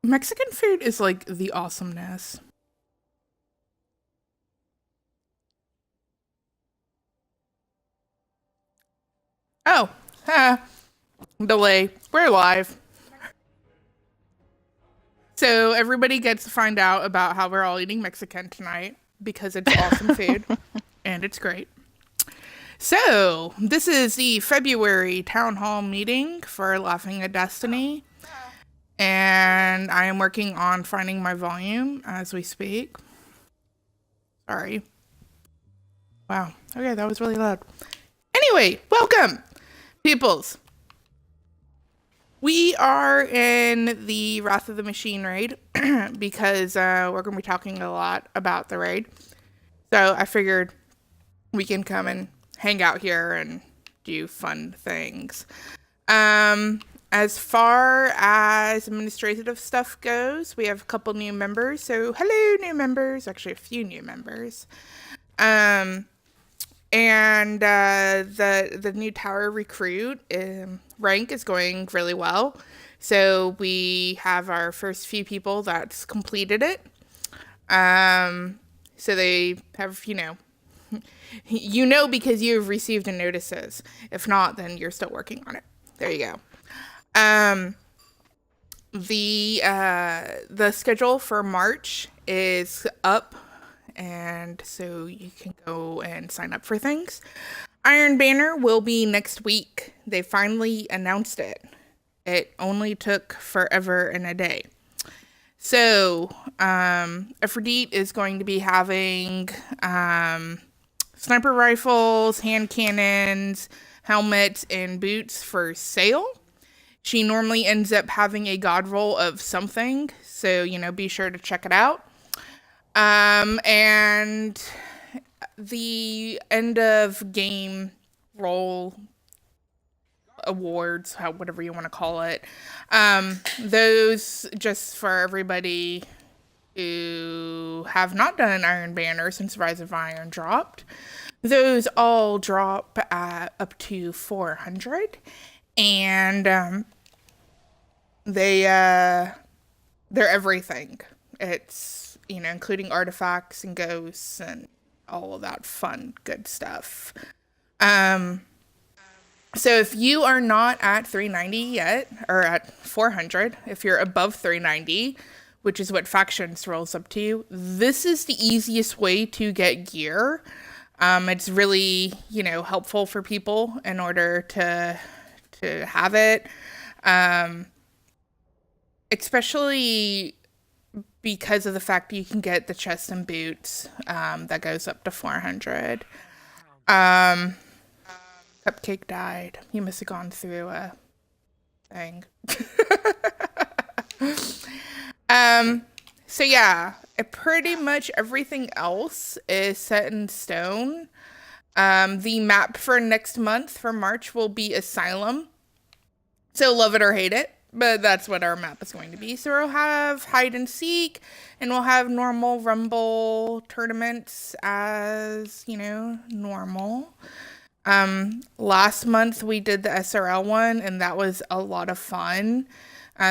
Mexican food is like the awesomeness. Oh, ha, delay. We're live. So everybody gets to find out about how we're all eating Mexican tonight because it's awesome food and it's great. So, this is the February town hall meeting for Laughing at Destiny, and I am working on finding my volume as we speak. Sorry. Wow. Okay, that was really loud. Anyway, welcome, peoples. We are in the Wrath of the Machine raid because we're going to be talking a lot about the raid. So I figured we can come and hang out here and do fun things. As far as administrative stuff goes, we have a couple new members. So hello, new members. Actually, a few new members. And the new tower recruit rank is going really well. So we have our first few people that's completed it. So they have, because you've received the notices. If not, then you're still working on it. There you go. The schedule for March is up, and so you can go and sign up for things. Iron Banner will be next week. They finally announced it. It only took forever and a day. So, Aphrodite is going to be having sniper rifles, hand cannons, helmets, and boots for sale. She normally ends up having a god roll of something, so, be sure to check it out. And the end of game roll awards, whatever you want to call it, those just for everybody who have not done Iron Banner since Rise of Iron dropped. Those all drop at up to 400, and they're everything. It's including artifacts and ghosts and all of that fun good stuff. So if you are not at 390 yet, or at 400, if you're above 390, which is what factions rolls up to, this is the easiest way to get gear. It's really, helpful for people in order to have it. Especially because of the fact that you can get the chest and boots that goes up to 400. Cupcake died. He must have gone through a thing. So yeah, pretty much everything else is set in stone. The map for next month for March will be Asylum. So love it or hate it, but that's what our map is going to be. So we'll have hide and seek, and we'll have normal Rumble tournaments as, normal. Last month we did the SRL one, and that was a lot of fun.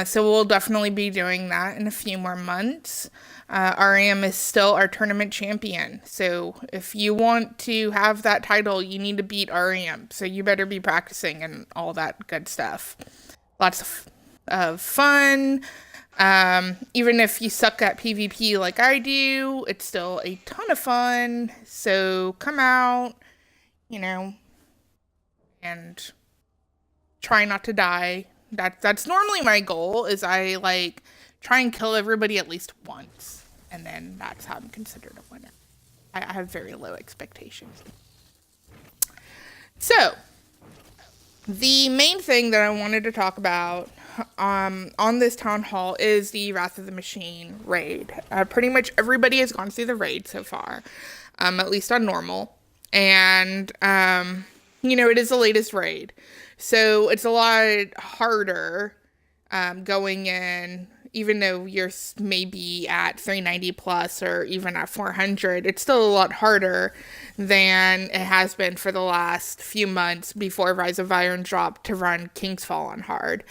So we'll definitely be doing that in a few more months. RAM is still our tournament champion. So if you want to have that title, you need to beat RAM. So you better be practicing and all that good stuff. Lots of fun. Even if you suck at PvP like I do, it's still a ton of fun. So come out, and try not to die. That's normally my goal, is I try and kill everybody at least once, and then that's how I'm considered a winner. I have very low expectations. So the main thing that I wanted to talk about on this town hall is the Wrath of the Machine raid. Pretty much everybody has gone through the raid so far, at least on normal, and it is the latest raid. So it's a lot harder going in, even though you're maybe at 390 plus or even at 400. It's still a lot harder than it has been for the last few months before Rise of Iron dropped to run King's Fall on hard.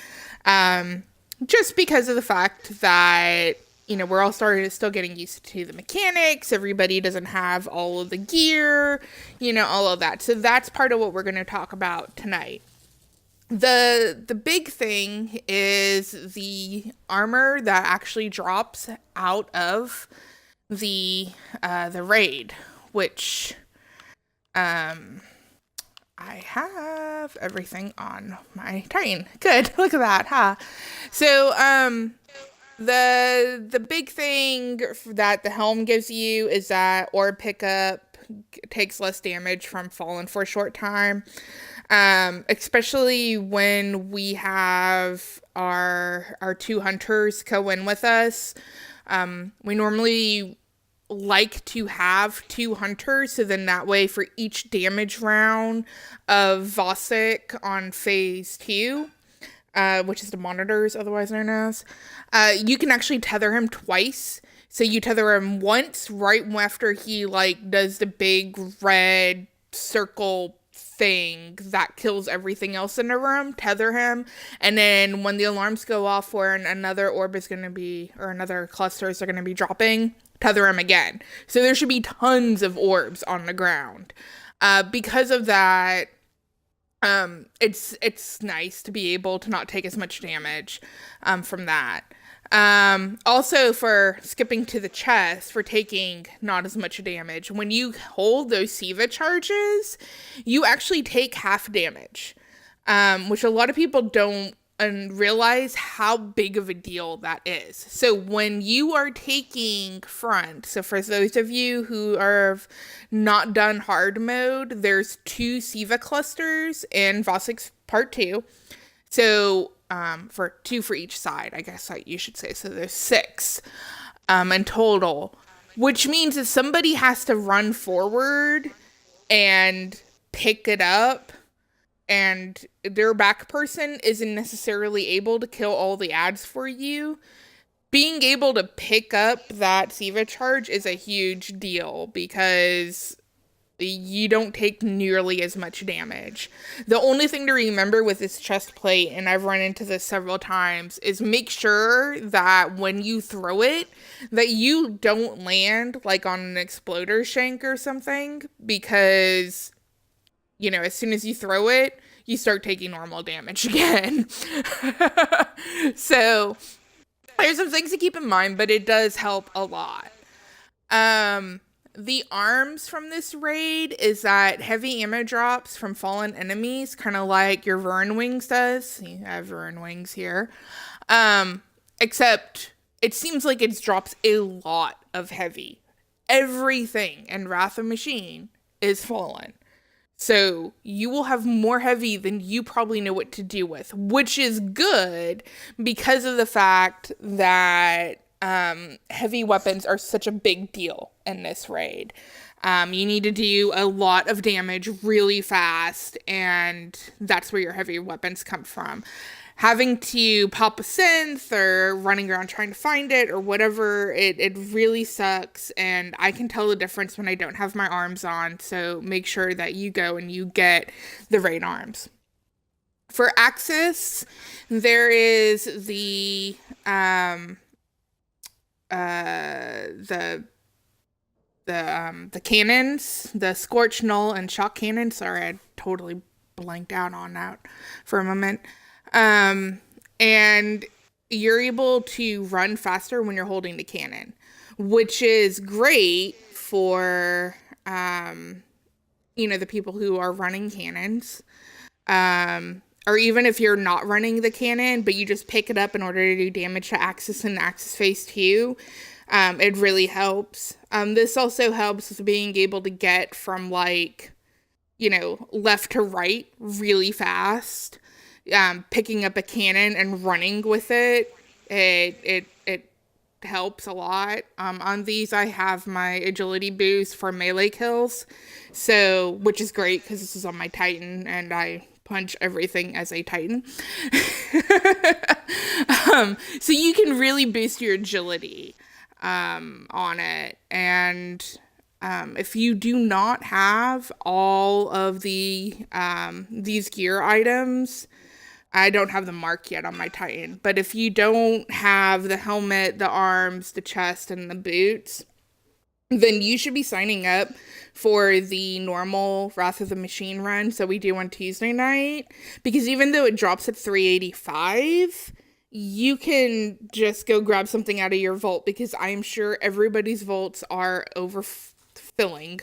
just because of the fact that, we're all still getting used to the mechanics. Everybody doesn't have all of the gear, all of that. So that's part of what we're going to talk about tonight. The big thing is the armor that actually drops out of the raid, which um I have everything on my Titan. Good. Look at that, huh? So, the big thing that the helm gives you is that orb pickup takes less damage from falling for a short time. Especially when we have our two hunters go in with us. We normally like to have two hunters, so then that way for each damage round of Vosik on phase 2, which is the monitors, otherwise known as, you can actually tether him twice. So you tether him once right after he does the big red circle thing that kills everything else in the room, tether him, and then when the alarms go off where another orb is going to be, or another clusters are going to be dropping, tether him again. So there should be tons of orbs on the ground. Because of that, it's nice to be able to not take as much damage from that. Also for skipping to the chest, for taking not as much damage, when you hold those Siva charges, you actually take half damage, which a lot of people don't realize how big of a deal that is. So when you are taking front, so for those of you who are not done hard mode, there's 2 Siva clusters in Vosik's part 2. So for 2 for each side, I guess you should say. So there's 6 in total, which means that somebody has to run forward and pick it up, and their back person isn't necessarily able to kill all the ads for you. Being able to pick up that Siva charge is a huge deal because you don't take nearly as much damage. The only thing to remember with this chest plate, and I've run into this several times, is make sure that when you throw it, that you don't land on an exploder shank or something, because as soon as you throw it, you start taking normal damage again. So there's some things to keep in mind, but it does help a lot. The arms from this raid is that heavy ammo drops from fallen enemies, kind of like your Vern Wings does. You have Vern Wings here. Except it seems like it drops a lot of heavy. Everything in Wrath of Machine is fallen. So you will have more heavy than you probably know what to do with, which is good because of the fact that heavy weapons are such a big deal in this raid. You need to do a lot of damage really fast, and that's where your heavy weapons come from. Having to pop a synth or running around trying to find it or whatever, it really sucks, and I can tell the difference when I don't have my arms on, so make sure that you go and you get the raid arms. For Axis, there is the cannons, the Scorch Null and Shock Cannon. Sorry, I totally blanked out on that for a moment. And you're able to run faster when you're holding the cannon, which is great for, the people who are running cannons. Or even if you're not running the cannon, but you just pick it up in order to do damage to Axis and Axis Phase 2, it really helps. This also helps with being able to get from left to right really fast. Picking up a cannon and running with it, it helps a lot. On these, I have my agility boost for melee kills, which is great because this is on my Titan and I punch everything as a Titan. So you can really boost your agility on it, and if you do not have all of the these gear items, I don't have the mark yet on my Titan, but if you don't have the helmet, the arms, the chest, and the boots, then you should be signing up for the normal Wrath of the Machine run. So we do on Tuesday night, because even though it drops at 385, you can just go grab something out of your vault, because I am sure everybody's vaults are overfilling.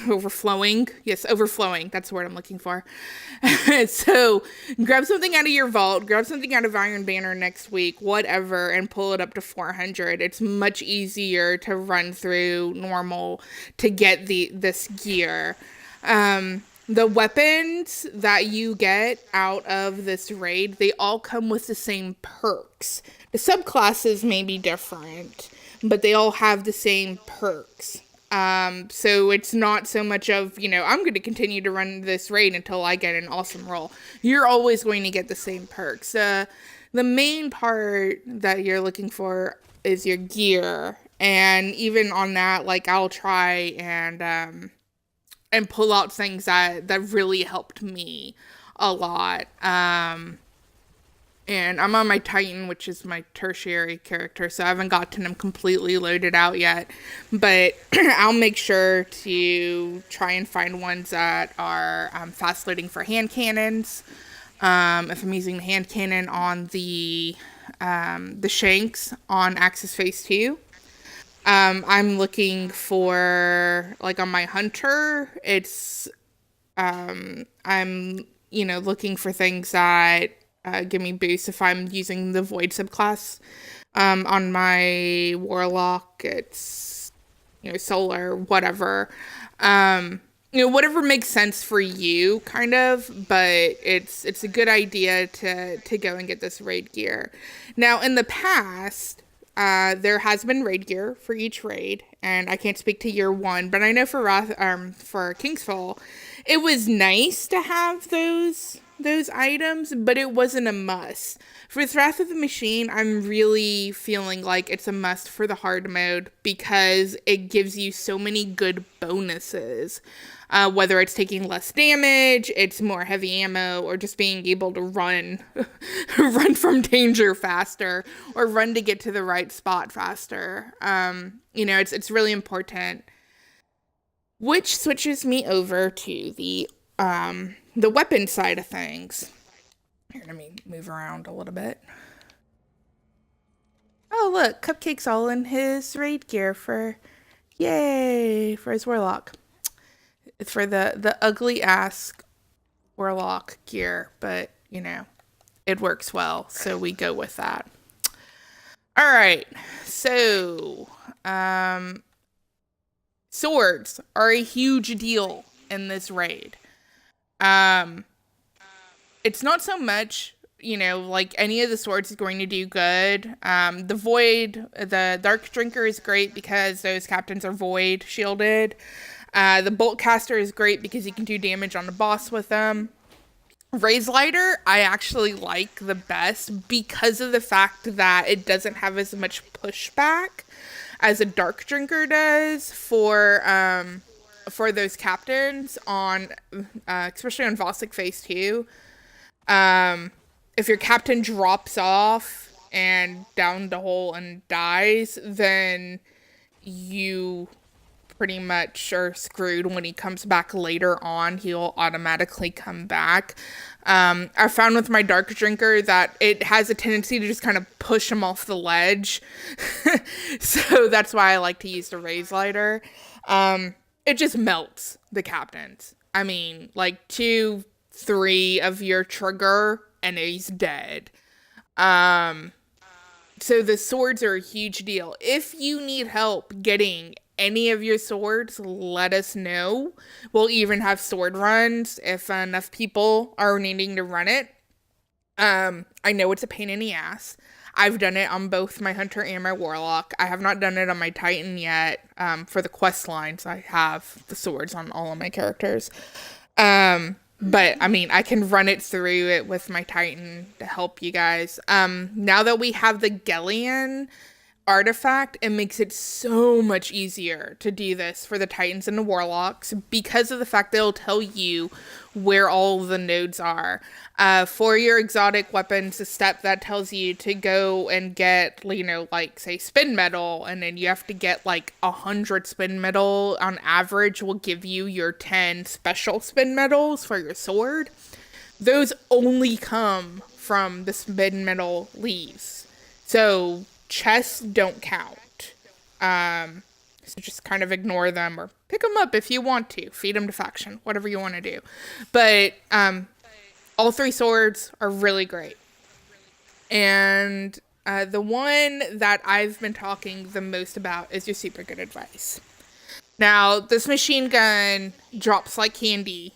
Overflowing. Yes, overflowing. That's the word I'm looking for. So grab something out of your vault, grab something out of Iron Banner next week, whatever, and pull it up to 400. It's much easier to run through normal to get this gear. The weapons that you get out of this raid, they all come with the same perks. The subclasses may be different, but they all have the same perks. So it's not so much of, I'm going to continue to run this raid until I get an awesome roll. You're always going to get the same perks. The main part that you're looking for is your gear. And even on that, like, I'll try and pull out things that really helped me a lot. And I'm on my Titan, which is my tertiary character, so I haven't gotten him completely loaded out yet. But I'll make sure to try and find ones that are fast loading for hand cannons. If I'm using the hand cannon on the shanks on Axis Phase 2. I'm looking for, like, on my hunter, I'm, looking for things that give me boosts if I'm using the void subclass. On my warlock, it's, solar, whatever. Whatever makes sense for you, kind of, but it's a good idea to go and get this raid gear. Now, in the past, there has been raid gear for each raid, and I can't speak to year one, but I know for Kingsfall, it was nice to have those items, but it wasn't a must. For Wrath of the Machine, I'm really feeling like it's a must for the hard mode, because it gives you so many good bonuses. Whether it's taking less damage, it's more heavy ammo, or just being able to run from danger faster, or run to get to the right spot faster. It's really important. Which switches me over to the weapon side of things. Here, let me move around a little bit. Oh, look, Cupcake's all in his raid gear for his warlock. It's for the ugly ass warlock gear, but it works well, so we go with that. All right, so swords are a huge deal in this raid. It's not so much, like, any of the swords is going to do good. The Void, the Dark Drinker is great because those captains are Void shielded. The Bolt Caster is great because you can do damage on the boss with them. Raise Lighter, I actually like the best because of the fact that it doesn't have as much pushback as a Dark Drinker does for those captains on, especially on Vossic Phase 2. If your captain drops off and down the hole and dies, then you pretty much are screwed. When he comes back later on, he'll automatically come back. I found with my Dark Drinker that it has a tendency to just kind of push him off the ledge. So that's why I like to use the Raise Lighter. It just melts the captains. I mean, like 2-3 of your trigger and he's dead. So the swords are a huge deal. If you need help getting any of your swords, let us know. We'll even have sword runs if enough people are needing to run it. I know it's a pain in the ass. I've done it on both my Hunter and my Warlock. I have not done it on my Titan yet. For the quest lines, I have the swords on all of my characters. But I mean, I can run it through it with my Titan to help you guys. Now that we have the Gellion, artifact, it makes it so much easier to do this for the Titans and the Warlocks because of the fact that it'll tell you where all the nodes are. For your exotic weapons, a step that tells you to go and get, like, say, spin metal, and then you have to get, like, 100 spin metal on average will give you your 10 special spin metals for your sword. Those only come from the spin metal leaves. So chests don't count. So just kind of ignore them or pick them up if you want to. Feed them to faction, whatever you want to do. But all three swords are really great. And the one that I've been talking the most about is your super good advice. Now, this machine gun drops like candy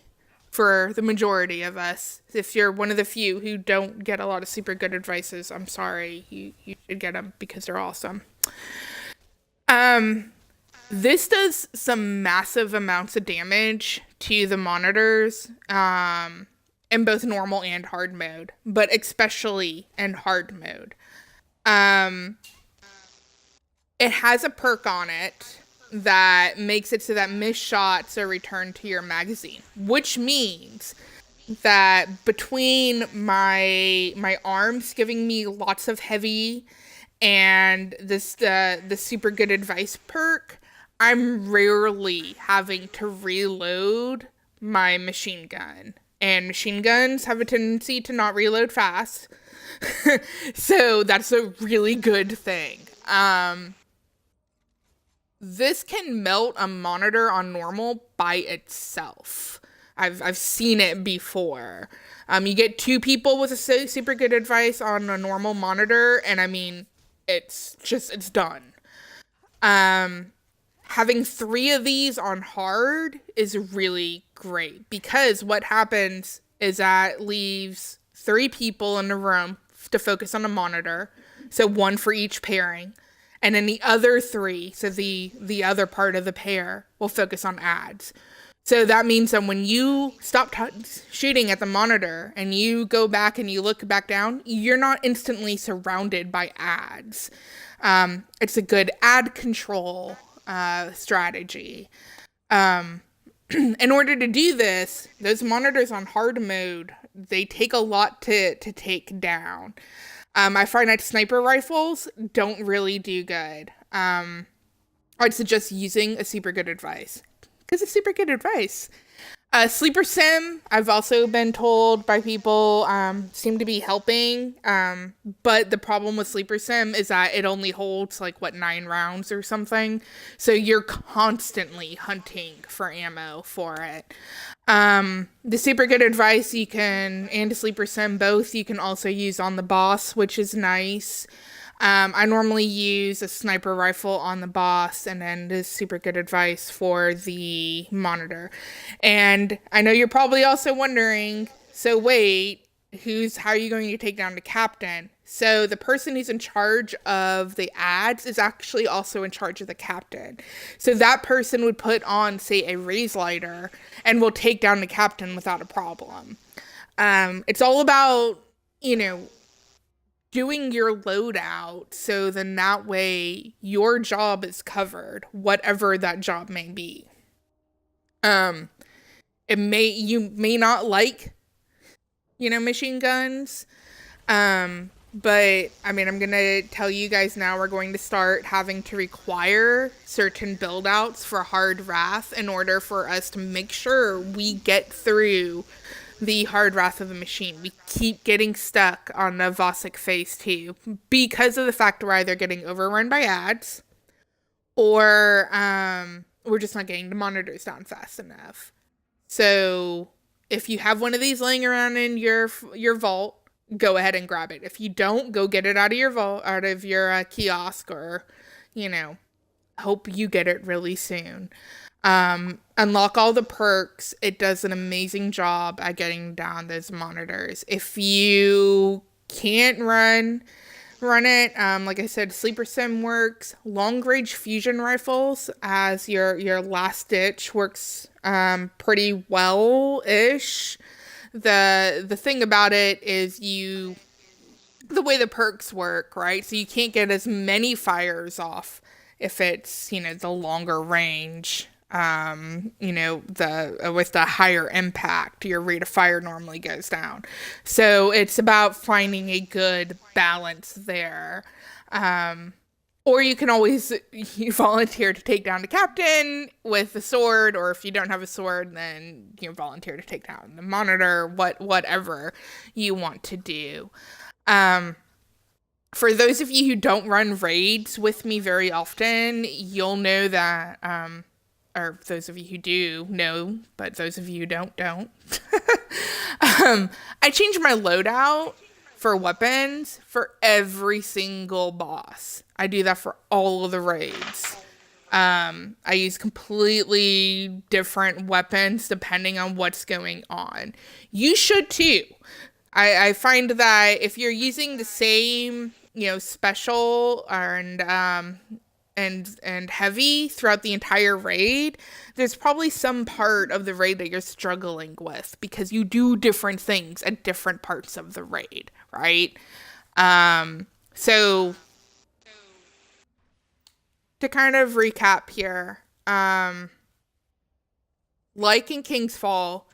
for the majority of us. If you're one of the few who don't get a lot of super good advices, I'm sorry. You should get them because they're awesome. This does some massive amounts of damage to the monitors in both normal and hard mode, but especially in hard mode. It has a perk on it that makes it so that missed shots are returned to your magazine, which means that between my arms giving me lots of heavy and the super good advice perk, I'm rarely having to reload my machine gun. And machine guns have a tendency to not reload fast. So that's a really good thing. This can melt a monitor on normal by itself. I've seen it before. You get two people with a super good advice on a normal monitor, and I mean, it's done. Having 3 of these on hard is really great because what happens is that leaves 3 people in the room to focus on a monitor. So 1 for each pairing. And then the other 3, so the other part of the pair, will focus on ads. So that means that when you stop shooting at the monitor and you go back and you look back down, you're not instantly surrounded by ads. It's a good ad control strategy. In order to do this, those monitors on hard mode, they take a lot to take down. I find that sniper rifles don't really do good. I'd suggest using a super good advice. Because it's super good advice. Sleeper Sim, I've also been told by people, seem to be helping. But the problem with Sleeper Sim is that it only holds 9 rounds or something. So you're constantly hunting for ammo for it. The super good advice and a Sleeper Sim both you can also use on the boss, which is nice. I normally use a sniper rifle on the boss and then the super good advice for the monitor. And I know you're probably also wondering, so wait, how are you going to take down the captain? So the person who's in charge of the ads is actually also in charge of the captain. So that person would put on, say, a raise lighter and will take down the captain without a problem. It's all about, doing your loadout, so then that way your job is covered, whatever that job may be. You may not like, machine guns, but I mean, I'm gonna tell you guys now, we're going to start having to require certain build outs for hard wrath in order for us to make sure we get through the hard wrath of the machine. We keep getting stuck on the Vosik phase 2 because of the fact we're either getting overrun by ads or we're just not getting the monitors down fast enough. So if you have one of these laying around in your vault, go ahead and grab it. If you don't, go get it out of your vault, out of your kiosk, or hope you get it really soon. Unlock all the perks. It does an amazing job at getting down those monitors. If you can't run it, like I said, Sleeper Sim works. Long range fusion rifles as your last ditch works pretty well-ish. The thing about it is the way the perks work, right? So you can't get as many fires off if it's, the longer range. The with the higher impact, your rate of fire normally goes down. So it's about finding a good balance there. Um, or you can always you volunteer to take down the captain with the sword, or if you don't have a sword, then you volunteer to take down the monitor, whatever you want to do. Um, for those of you who don't run raids with me very often, you'll know that, or those of you who do know, but those of you who don't. I change my loadout for weapons for every single boss. I do that for all of the raids. I use completely different weapons depending on what's going on. You should too. I find that if you're using the same, special and heavy throughout the entire raid, there's probably some part of the raid that you're struggling with because you do different things at different parts of the raid, right? So to kind of recap here, like in King's Fall,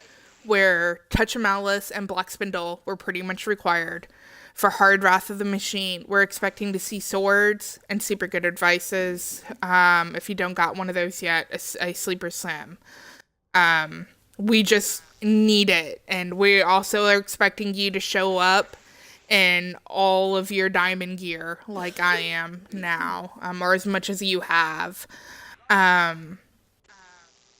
where Touch of Malice and Black Spindle were pretty much required, for Hard Wrath of the Machine, we're expecting to see swords and super good advices. If you don't got one of those yet, a Sleeper Slam. We just need it. And we also are expecting you to show up in all of your diamond gear, like I am now, or as much as you have.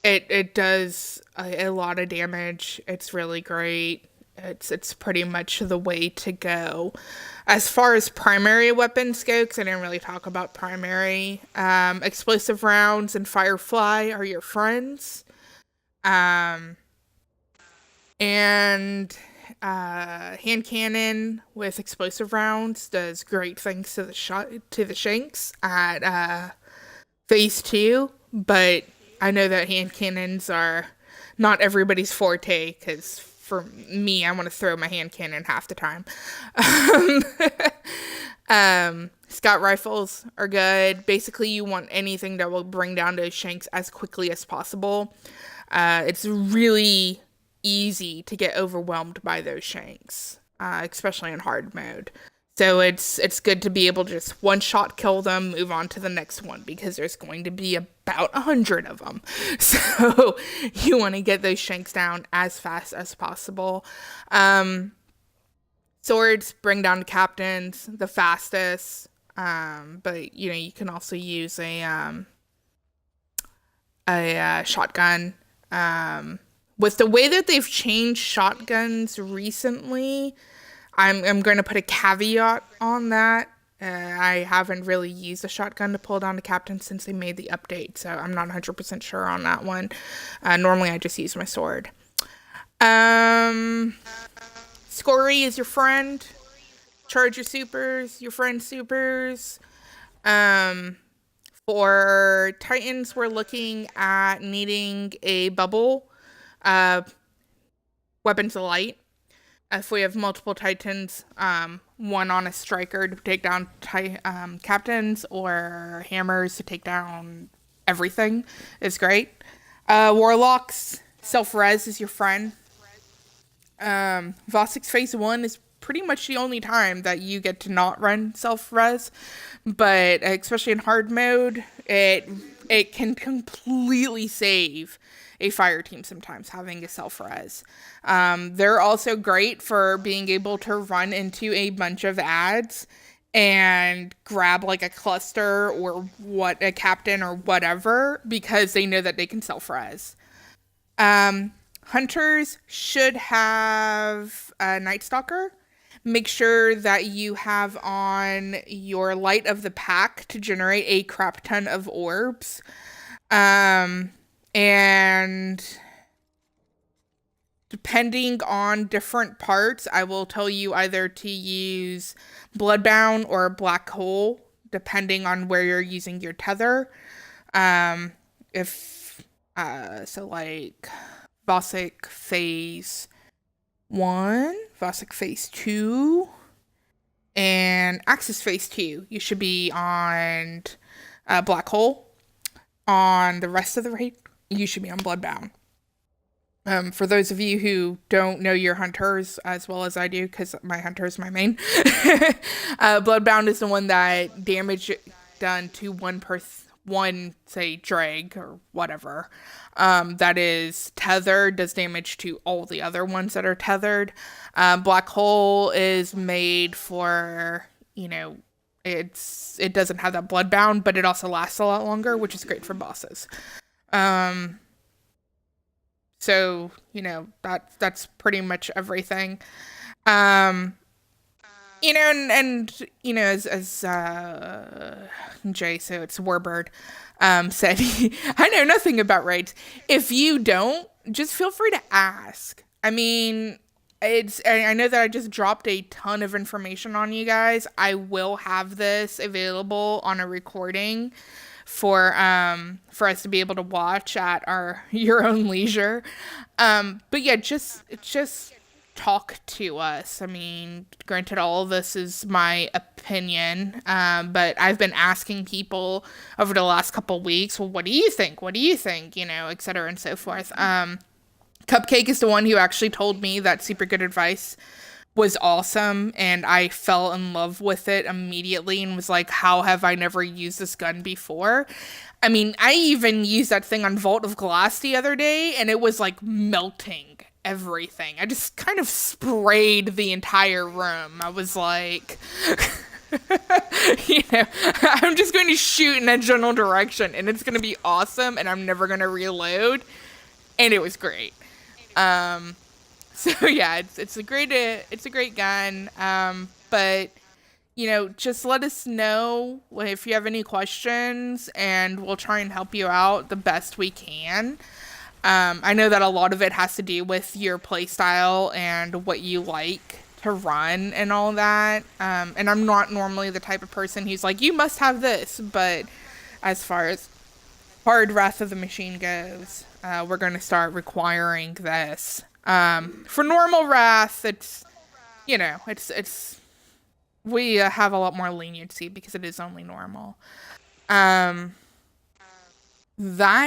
It does a lot of damage. It's really great. It's pretty much the way to go. As far as primary weapons go, because I didn't really talk about primary, explosive rounds and Firefly are your friends. And hand cannon with explosive rounds does great things to the shanks at phase 2, but I know that hand cannons are not everybody's forte, because for me, I want to throw my hand cannon half the time. Scout rifles are good. Basically, you want anything that will bring down those shanks as quickly as possible. It's really easy to get overwhelmed by those shanks, especially in hard mode. So it's good to be able to just one shot kill them, move on to the next one, because there's going to be about 100 of them. So you want to get those shanks down as fast as possible. Swords bring down the captains the fastest, but you can also use a shotgun. With the way that they've changed shotguns recently, I'm going to put a caveat on that. I haven't really used a shotgun to pull down the captain since they made the update, so I'm not 100% sure on that one. Normally, I just use my sword. Scory is your friend. Charge your supers, your friend's supers. For Titans, we're looking at needing a bubble. Weapons of Light. If we have multiple Titans, one on a striker to take down captains, or hammers to take down everything is great. Warlocks, self-res is your friend. Vossic's phase 1 is pretty much the only time that you get to not run self-res, but especially in hard mode, it can completely save a fire team sometimes, having a self-res. They're also great for being able to run into a bunch of ads and grab like a cluster or a captain or whatever, because they know that they can self-res. Hunters should have a Night Stalker. Make sure that you have on your Light of the Pack to generate a crap ton of orbs. And depending on different parts, I will tell you either to use Bloodbound or Black Hole, depending on where you're using your tether. Like Vossic phase 1, Vossic phase 2, And Axis Phase 2, you should be on Black Hole. On the rest of the raid, you should be on Bloodbound. For those of you who don't know your hunters as well as I do, because my hunter is my main, Bloodbound is the one that damage done to one, say, drag or whatever, that is tethered does damage to all the other ones that are tethered. Black Hole is made for, it doesn't have that Bloodbound, but it also lasts a lot longer, which is great for bosses. So, that's pretty much everything. Um, as Jay, so it's Warbird, said, I know nothing about raids. If you don't, just feel free to ask. I mean, I know that I just dropped a ton of information on you guys. I will have this available on a recording for us to be able to watch at our your own leisure. But yeah, just talk to us. I mean, granted, all of this is my opinion, but I've been asking people over the last couple weeks, well, what do you think? What do you think? Et cetera and so forth. Cupcake is the one who actually told me that super good advice was awesome, and I fell in love with it immediately and was like, how have I never used this gun before? I mean, I even used that thing on Vault of Glass the other day, and it was like melting everything. I just kind of sprayed the entire room. I was like, I'm just going to shoot in a general direction, and it's going to be awesome, and I'm never going to reload. And it was great. So yeah, it's a great gun. But just let us know if you have any questions, and we'll try and help you out the best we can. I know that a lot of it has to do with your playstyle and what you like to run and all that. And I'm not normally the type of person who's like, you must have this, but as far as Hard Wrath of the Machine goes, we're going to start requiring this. For normal Wrath, it's we have a lot more leniency because it is only normal. That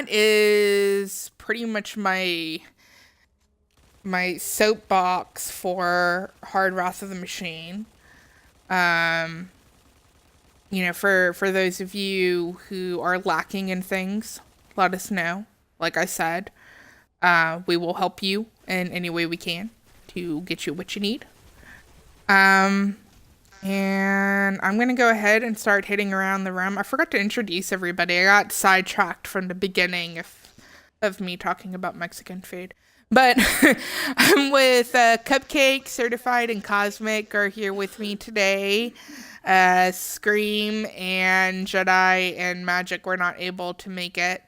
is pretty much my soapbox for Hard Wrath of the Machine. For those of you who are lacking in things, let us know. Like I said, we will help you in any way we can to get you what you need. And I'm going to go ahead and start hitting around the room. I forgot to introduce everybody. I got sidetracked from the beginning of me talking about Mexican food. But I'm with Cupcake, Certified, and Cosmic are here with me today. Scream and Jedi and Magic were not able to make it.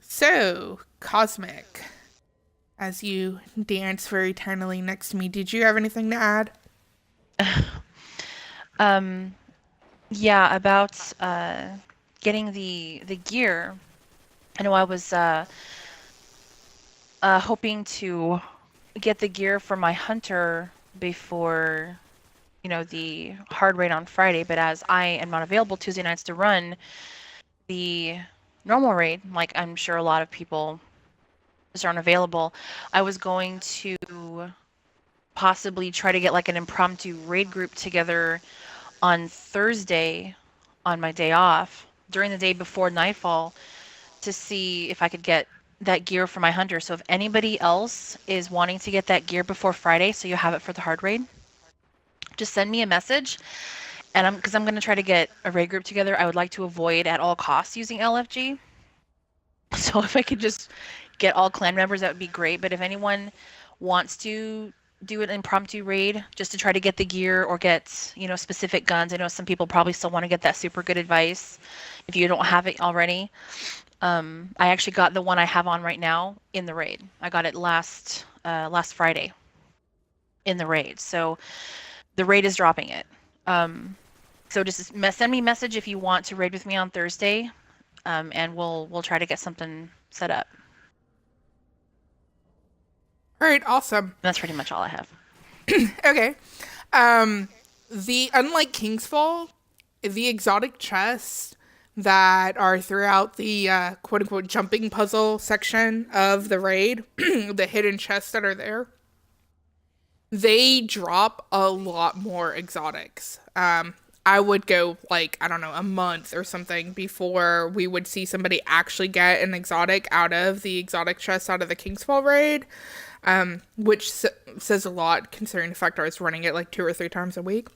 So, Cosmic, as you dance very tenderly next to me, did you have anything to add? Yeah, about getting the gear. I know I was hoping to get the gear for my hunter before, the hard raid on Friday, but as I am not available Tuesday nights to run the normal raid, like I'm sure a lot of people just aren't available, I was going to possibly try to get like an impromptu raid group together on Thursday on my day off during the day before nightfall to see if I could get that gear for my hunter. So if anybody else is wanting to get that gear before Friday, so you have it for the hard raid, just send me a message. And because I'm going to try to get a raid group together, I would like to avoid at all costs using LFG. So if I could just get all clan members, that would be great. But if anyone wants to do an impromptu raid just to try to get the gear or get, specific guns, I know some people probably still want to get that super good advice if you don't have it already. I actually got the one I have on right now in the raid. I got it last Friday in the raid. So the raid is dropping it. So just send me a message if you want to raid with me on Thursday, and we'll try to get something set up. All right, awesome. That's pretty much all I have. Okay. Um, the unlike Kingsfall, the exotic chests that are throughout the quote unquote jumping puzzle section of the raid, the hidden chests that are there, they drop a lot more exotics. I would go like, I don't know, a month or something before we would see somebody actually get an exotic out of the exotic chest out of the Kingsfall raid, which says a lot considering the fact I was running it like 2 or 3 times a week.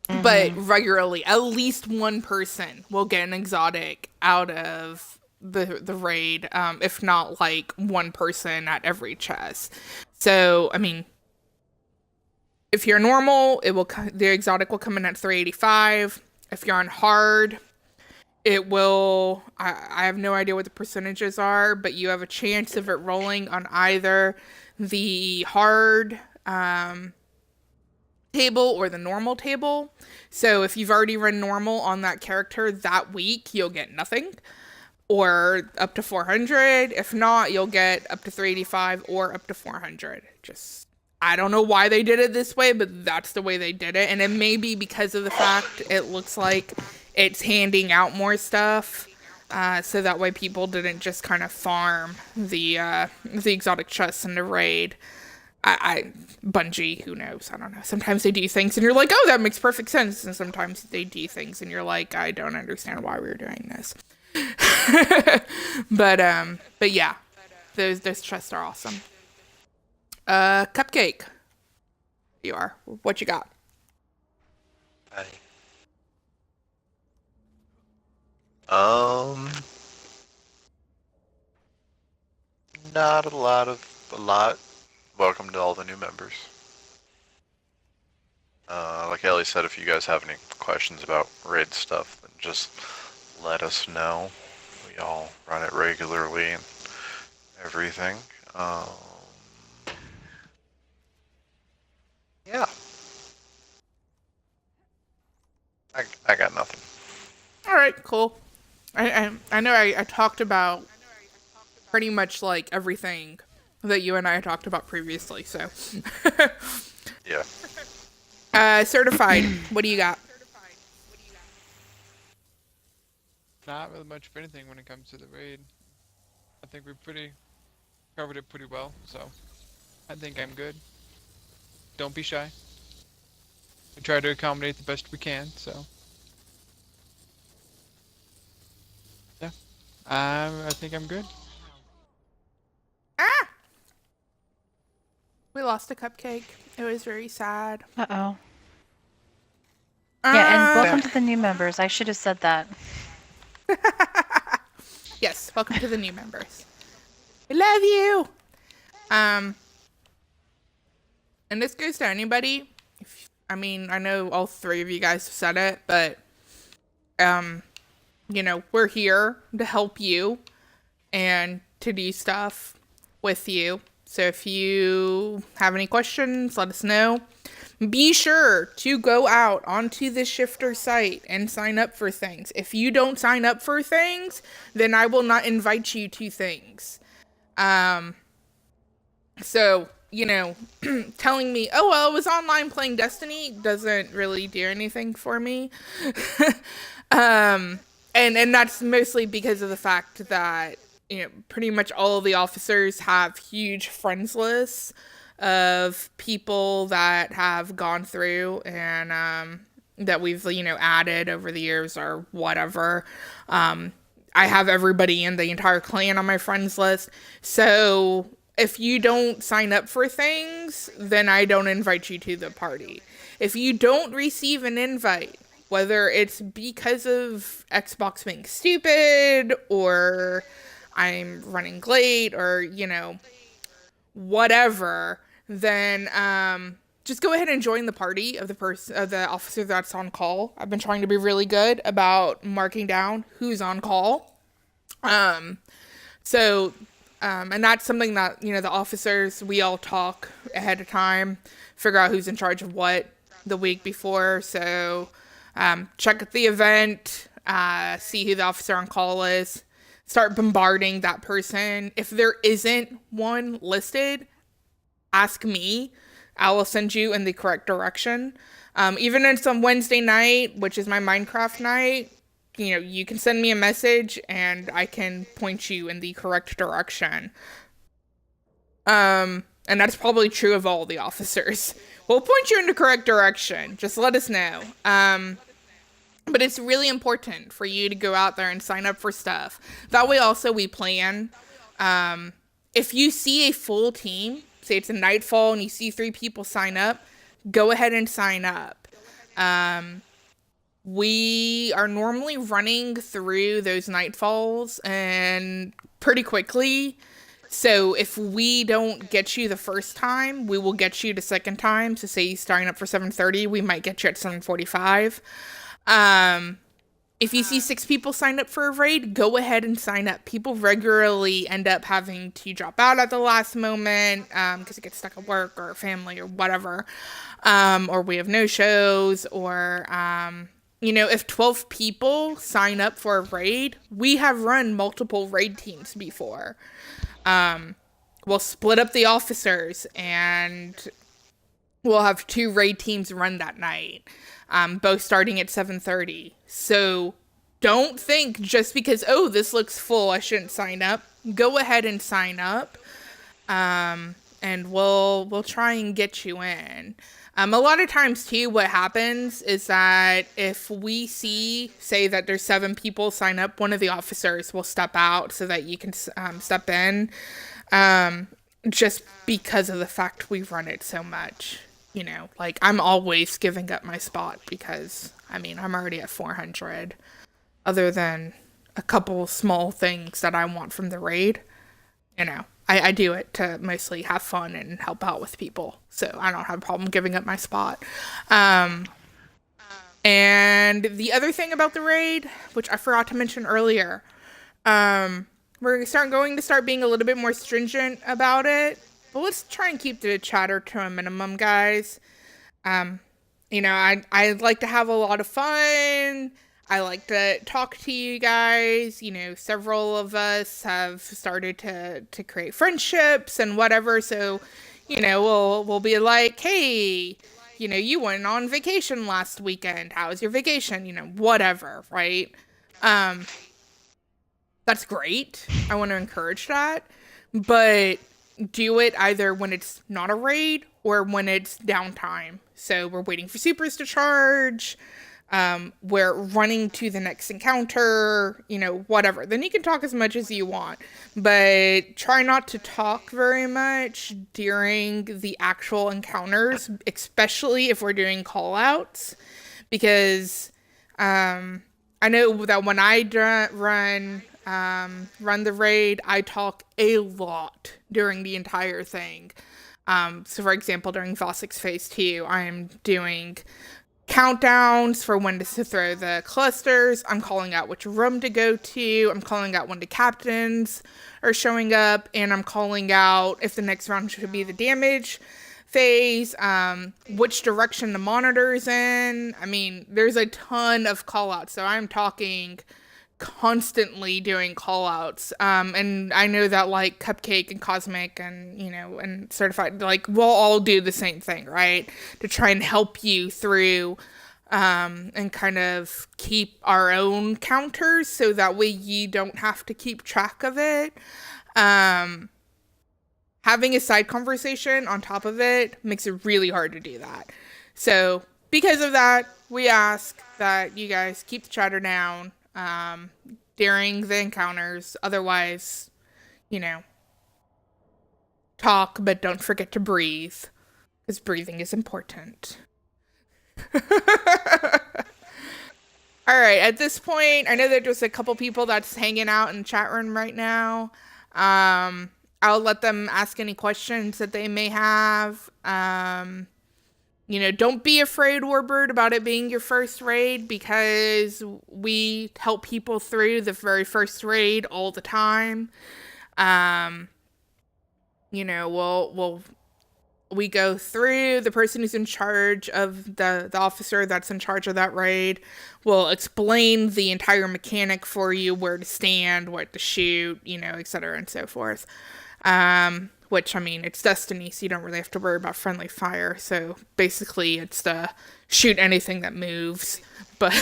But Mm-hmm. regularly, at least one person will get an exotic out of the raid, if not like one person at every chest. So, I mean, if you're normal, the exotic will come in at 385. If you're on hard, it will. I have no idea what the percentages are, but you have a chance of it rolling on either the hard table or the normal table. So if you've already run normal on that character that week, you'll get nothing or up to 400. If not, you'll get up to 385 or up to 400. Just, I don't know why they did it this way, but that's the way they did it. And it may be because of the fact it looks like it's handing out more stuff. So that way people didn't just kind of farm the exotic chests in the raid. I Bungie, who knows? I don't know. Sometimes they do things and you're like, oh, that makes perfect sense. And sometimes they do things and you're like, I don't understand why we're doing this. But yeah, those chests are awesome. Cupcake, you are. What you got? Hi. Um, not a lot. Welcome to all the new members. Like Ellie said, if you guys have any questions about raid stuff, then just let us know. We all run it regularly and everything. Yeah, I got nothing. All right, cool. I know I talked about pretty much like everything that you and I talked about previously. So, Yeah. certified. What do you got? Not really much of anything when it comes to the raid. I think we pretty covered it pretty well, so I think I'm good. Don't be shy. We try to accommodate the best we can, so yeah. I think I'm good. Ah, we lost a cupcake. It was very sad. Uh-oh. Yeah, and Uh, welcome to the new members. I should have said that. yes, welcome to the new members. We love you. And this goes to anybody. I mean, I know all three of you guys have said it, but we're here to help you and to do stuff with you. So if you have any questions, let us know. Be sure to go out onto the Shifter site and sign up for things. If you don't sign up for things, then I will not invite you to things. So, telling me, oh, well, I was online playing Destiny doesn't really do anything for me. And that's mostly because of the fact that, pretty much all of the officers have huge friends lists of people that have gone through and that we've added over the years or whatever. I have everybody in the entire clan on my friends list. So if you don't sign up for things, then I don't invite you to the party. If you don't receive an invite, whether it's because of Xbox being stupid or I'm running late or whatever, then just go ahead and join the party of the officer that's on call. I've been trying to be really good about marking down who's on call. And that's something that the officers, we all talk ahead of time, figure out who's in charge of what the week before. So check at the event, see who the officer on call is, start bombarding that person. If there isn't one listed, ask me. I will send you in the correct direction. Even if it's on Wednesday night, which is my Minecraft night, you can send me a message and I can point you in the correct direction. And that's probably true of all the officers. We'll point you in the correct direction. Just let us know. But it's really important for you to go out there and sign up for stuff. That way also we plan. If you see a full team, say it's a nightfall and you see 3 people sign up, go ahead and sign up. We are normally running through those nightfalls and pretty quickly. So if we don't get you the first time, we will get you the second time. So say you sign up for 7:30, we might get you at 7:45. If you see 6 people sign up for a raid, go ahead and sign up. People regularly end up having to drop out at the last moment because it gets stuck at work or family or whatever. Or we have no shows or, if 12 people sign up for a raid, we have run multiple raid teams before. We'll split up the officers and we'll have 2 raid teams run that night, both starting at 7:30. So don't think just because, oh, this looks full, I shouldn't sign up. Go ahead and sign up, and we'll try and get you in. A lot of times, too, what happens is that if we say that there's 7 people sign up, one of the officers will step out so that you can step in, just because of the fact we run it so much. I'm always giving up my spot because, I'm already at 400. Other than a couple small things that I want from the raid, I do it to mostly have fun and help out with people. So I don't have a problem giving up my spot. And the other thing about the raid, which I forgot to mention earlier, we're going to start being a little bit more stringent about it. But let's try and keep the chatter to a minimum, guys. I like to have a lot of fun. I like to talk to you guys. Several of us have started to create friendships and whatever. So, we'll be like, hey, you went on vacation last weekend. How was your vacation? Whatever, right? That's great. I want to encourage that. But do it either when it's not a raid or when it's downtime. So we're waiting for supers to charge. We're running to the next encounter, whatever. Then you can talk as much as you want, but try not to talk very much during the actual encounters, especially if we're doing call outs, because, I know that when I run the raid, I talk a lot during the entire thing. So for example, during Vossix Phase 2, I'm doing countdowns for when to throw the clusters. I'm calling out which room to go to. I'm calling out when the captains are showing up, and I'm calling out if the next round should be the damage phase, which direction the monitor is in. There's a ton of call outs, so I'm talking constantly doing call outs. And I know that like Cupcake and Cosmic and, and Certified, we'll all do the same thing, right? To try and help you through, and kind of keep our own counters so that way you don't have to keep track of it. Having a side conversation on top of it makes it really hard to do that. So because of that, we ask that you guys keep the chatter down during the encounters. Otherwise, talk, but don't forget to breathe, because breathing is important. All right, at this point, I know that there's a couple people that's hanging out in the chat room right now. I'll let them ask any questions that they may have. Don't be afraid, Warbird, about it being your first raid, because we help people through the very first raid all the time. We go through the person who's in charge of the officer that's in charge of that raid. Will explain the entire mechanic for you, where to stand, what to shoot, etc. and so forth. which, I mean, it's Destiny, so you don't really have to worry about friendly fire. So basically, it's to shoot anything that moves. But,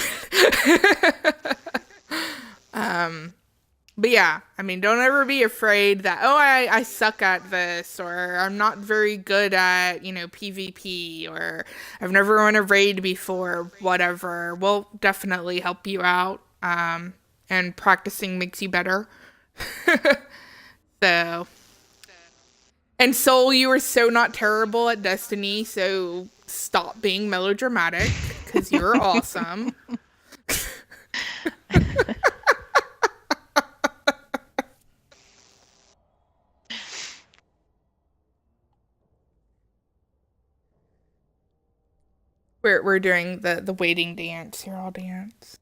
but yeah, I mean, don't ever be afraid that, oh, I suck at this, or I'm not very good at, PvP, or I've never run a raid before, whatever. We'll definitely help you out. And practicing makes you better. So, and Soul, you were so not terrible at Destiny, so stop being melodramatic, because you're awesome. We're doing the waiting dance. Here, I'll dance.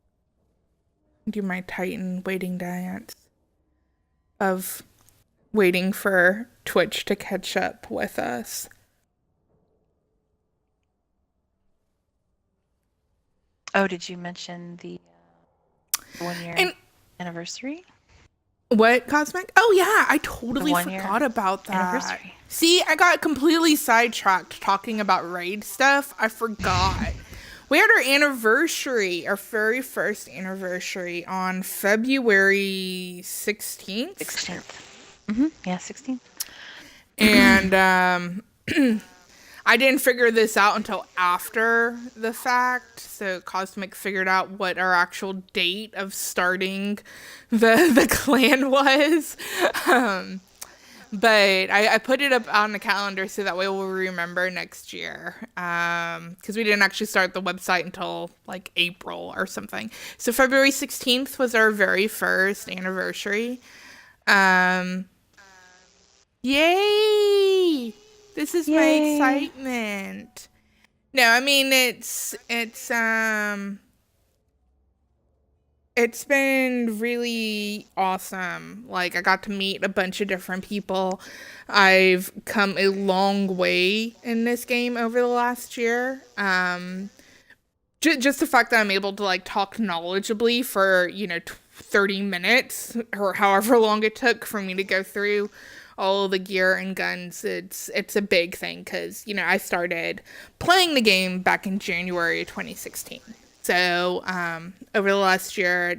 Do my Titan waiting dance of waiting for Twitch to catch up with us. Oh, did you mention the 1 year anniversary? What, Cosmic? Oh yeah, I totally 1 year forgot about that. anniversary. See, I got completely sidetracked talking about raid stuff. I forgot. We had our anniversary, our very first anniversary on February 16th. 16th. Yeah, 16th. And I didn't figure this out until after the fact. So Cosmic figured out what our actual date of starting the clan was. But I put it up on the calendar so that way we'll remember next year. Because we didn't actually start the website until like April or something. So February 16th was our very first anniversary. Yay! This is my Yay. excitement. No, I mean it's been really awesome. Like, I got to meet a bunch of different people. I've come a long way in this game over the last year. Just the fact that I'm able to like talk knowledgeably for 30 minutes or however long it took for me to go through all the gear and guns, it's a big thing because I started playing the game back in January 2016. So over the last year,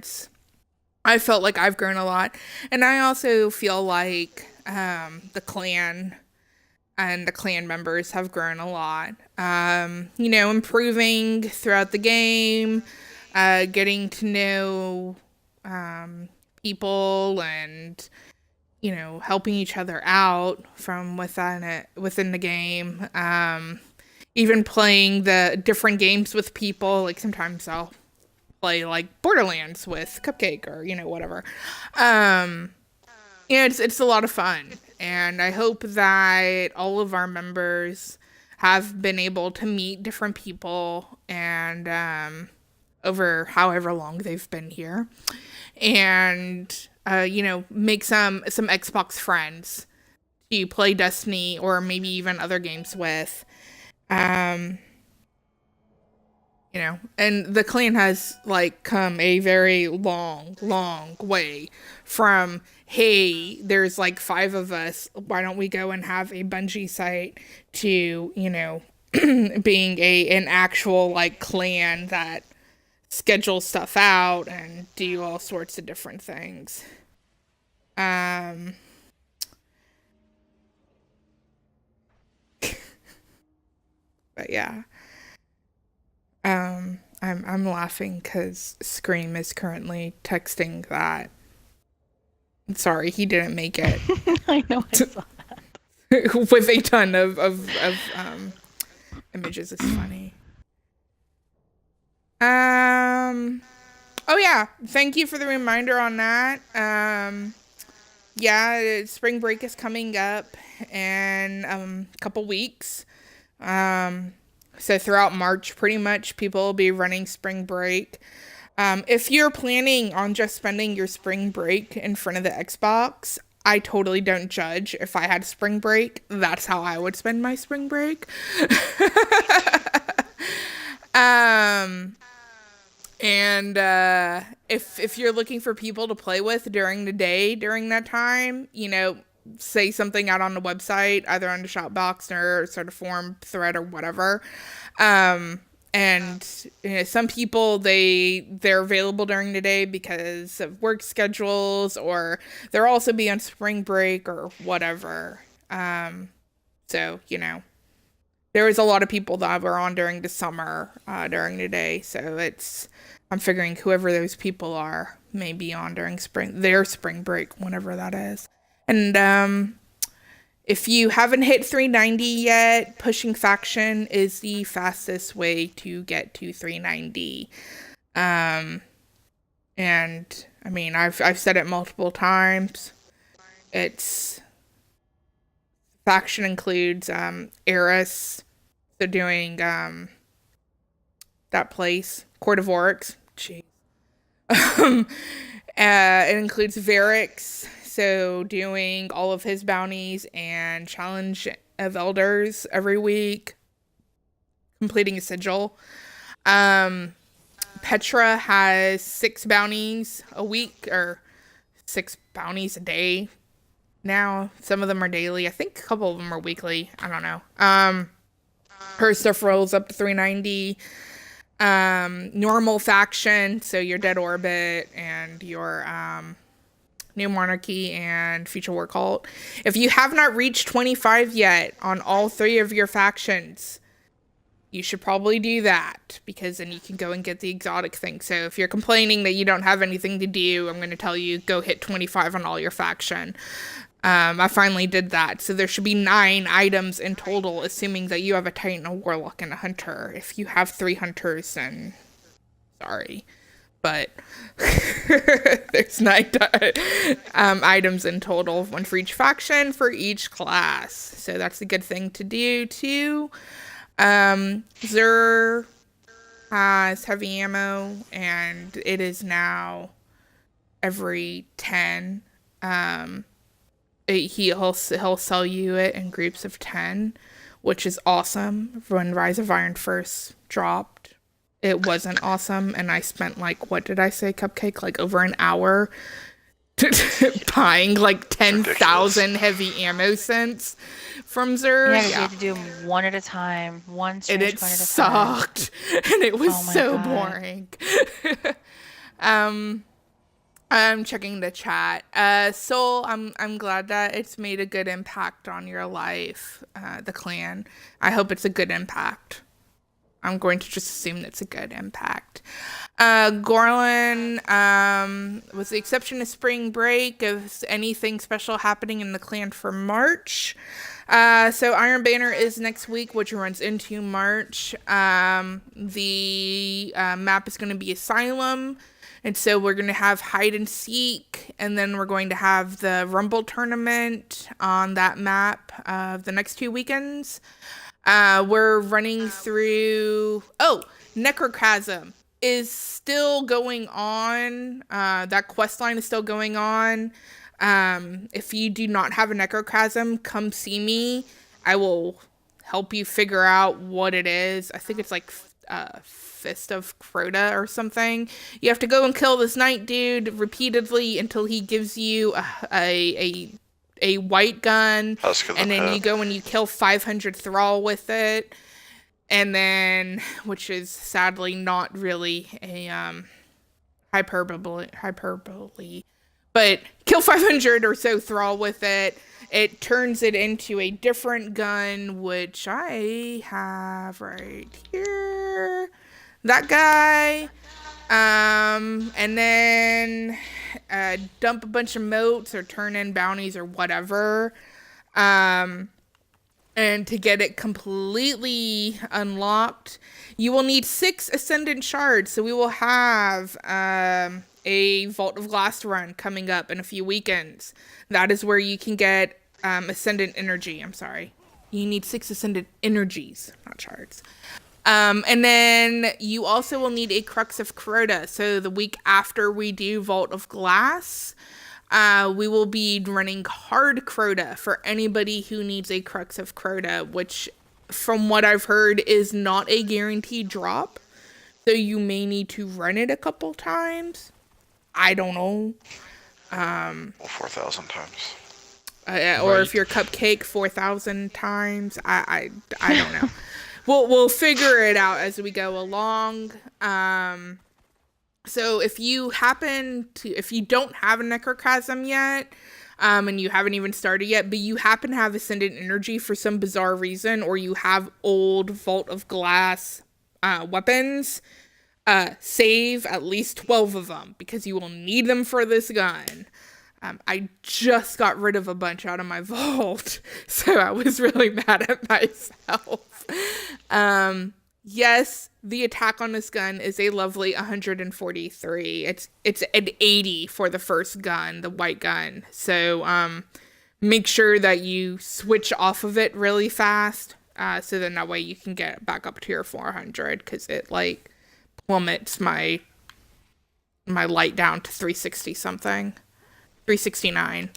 I felt like I've grown a lot, and I also feel like the clan and the clan members have grown a lot. Improving throughout the game, getting to know people and helping each other out from within the game. Even playing the different games with people. Like sometimes I'll play like Borderlands with Cupcake or whatever. It's a lot of fun, and I hope that all of our members have been able to meet different people and over however long they've been here, and make some Xbox friends to play Destiny or maybe even other games with. And the clan has like come a very long way from, hey, there's like 5 of us, why don't we go and have a Bungie site, to being an actual like clan that schedule stuff out and do all sorts of different things. But yeah. I'm laughing because Scream is currently texting that. Sorry, he didn't make it. I know, I saw With a ton of images. It's funny. Oh yeah, thank you for the reminder on that. Yeah, spring break is coming up in a couple weeks. So throughout March, pretty much people will be running spring break. If you're planning on just spending your spring break in front of the Xbox, I totally don't judge. If I had spring break, that's how I would spend my spring break. And if you're looking for people to play with during the day during that time, say something out on the website, either on the shop box or sort of forum thread or whatever. And some people they're available during the day because of work schedules, or they'll also be on spring break or whatever. So there was a lot of people that were on during the summer during the day. So I'm figuring whoever those people are may be on during their spring break, whenever that is. And if you haven't hit 390 yet, pushing faction is the fastest way to get to 390. And I mean, I've said it multiple times. Faction includes Eris, so doing that place, Court of Oryx. Jeez. It includes Varix, so doing all of his bounties and Challenge of Elders every week, completing a sigil. Petra has 6 bounties a week, or 6 bounties a day now. Some of them are daily. I think a couple of them are weekly. I don't know. Her stuff rolls up to 390. Normal faction, so your Dead Orbit and your New Monarchy and Future War Cult. If you have not reached 25 yet on all 3 of your factions, you should probably do that, because then you can go and get the exotic thing. So if you're complaining that you don't have anything to do, I'm going to tell you, go hit 25 on all your faction. I finally did that. So there should be 9 items in total, assuming that you have a Titan, a Warlock, and a Hunter. If you have 3 Hunters, then sorry. But there's 9 items in total, 1 for each faction, for each class. So that's a good thing to do, too. Xur has heavy ammo, and it is now every 10. He'll sell you it in groups of 10, which is awesome. When Rise of Iron first dropped, it wasn't awesome, and I spent what did I say, Cupcake? Over an hour buying 10,000 heavy ammo cents from Xur. Yeah, you had to do them one at a time, one and it point at a time. sucked, and it was so God. boring. I'm checking the chat. Soul, I'm glad that it's made a good impact on your life, the clan. I hope it's a good impact. I'm going to just assume that's a good impact. Gorlin, with the exception of spring break, is anything special happening in the clan for March? So Iron Banner is next week, which runs into March. The map is going to be Asylum. And so we're going to have hide and seek, and then we're going to have the Rumble tournament on that map the next 2 weekends. We're running through... Oh, Necrochasm is still going on. That quest line is still going on. If you do not have a Necrochasm, come see me. I will help you figure out what it is. I think it's Fist of Crota or something. You have to go and kill this night dude repeatedly until he gives you a white gun, and then you go and you kill 500 thrall with it, and then, which is sadly not really a hyperbole, but kill 500 or so thrall with it. It turns it into a different gun, which I have right here. That guy. And then dump a bunch of moats or turn in bounties or whatever. And to get it completely unlocked, you will need 6 Ascendant Shards. So we will have a Vault of Glass run coming up in a few weekends. That is where you can get Ascendant Energy. I'm sorry. You need 6 Ascendant Energies, not Shards. And then you also will need a Crux of Crota. So the week after we do Vault of Glass, we will be running hard Crota for anybody who needs a Crux of Crota, which from what I've heard is not a guaranteed drop. So you may need to run it a couple times. I don't know. 4,000 times. or Right. if your cupcake 4,000 times. I don't know. We'll figure it out as we go along. So if you don't have a necrochasm yet, and you haven't even started yet, but you happen to have ascendant energy for some bizarre reason, or you have old Vault of Glass weapons, save at least 12 of them because you will need them for this gun. I just got rid of a bunch out of my vault, so I was really mad at myself. Yes, the attack on this gun is a lovely 143. It's an 80 for the first gun, the white gun. So make sure that you switch off of it really fast, so then that way you can get back up to your 400, because it like plummets my light down to 360 something, 369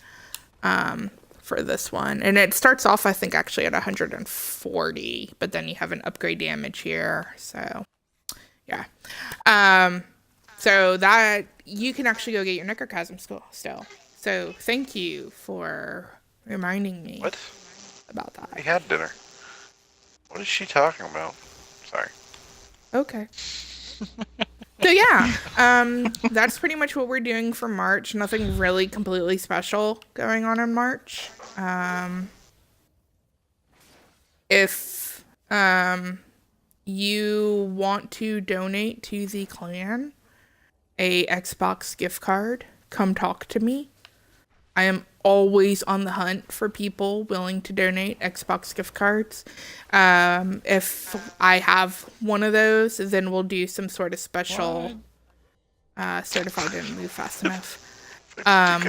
for this one. And it starts off, I think, actually at 140, but then you have an upgrade damage here. So, yeah. So that, you can actually go get your necrochasm still. So thank you for reminding me What? about that. We had dinner. What is she talking about? Sorry. Okay. So yeah, that's pretty much what we're doing for March. Nothing really completely special going on in March. If you want to donate to the clan a Xbox gift card, come talk to me. I am always on the hunt for people willing to donate Xbox gift cards. If I have one of those, then we'll do some sort of special. Certified didn't move fast enough.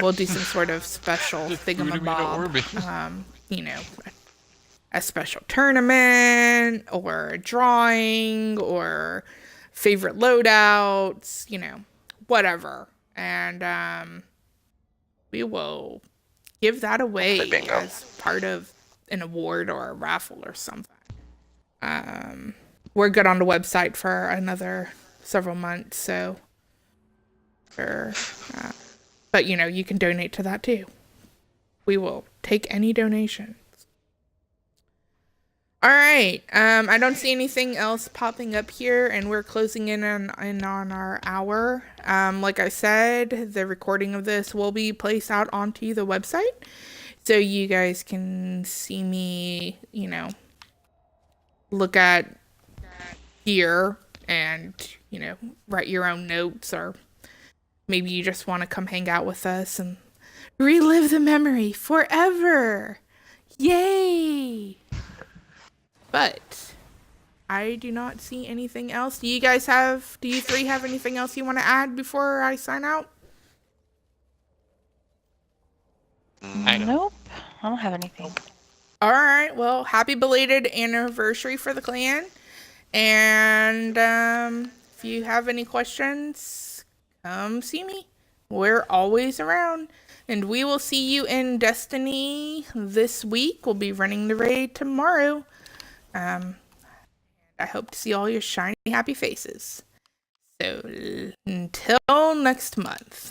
We'll do some sort of special thingamabob. You know, a special tournament or a drawing or favorite loadouts. You know, whatever, and we will give that away as part of an award or a raffle or something. We're good on the website for another several months, so but you know, you can donate to that too. We will take any donations. All right. I don't see anything else popping up here, and we're closing in on our hour. Like I said, the recording of this will be placed out onto the website, so you guys can see me, you know, look at here and, you know, write your own notes, or maybe you just want to come hang out with us and relive the memory forever. Yay! But I do not see anything else. Do you three have anything else you want to add before I sign out? Nope. I don't have anything. All right. Well, happy belated anniversary for the clan. And if you have any questions, come see me. We're always around. And we will see you in Destiny this week. We'll be running the raid tomorrow. I hope to see all your shiny, happy faces. So, until next month.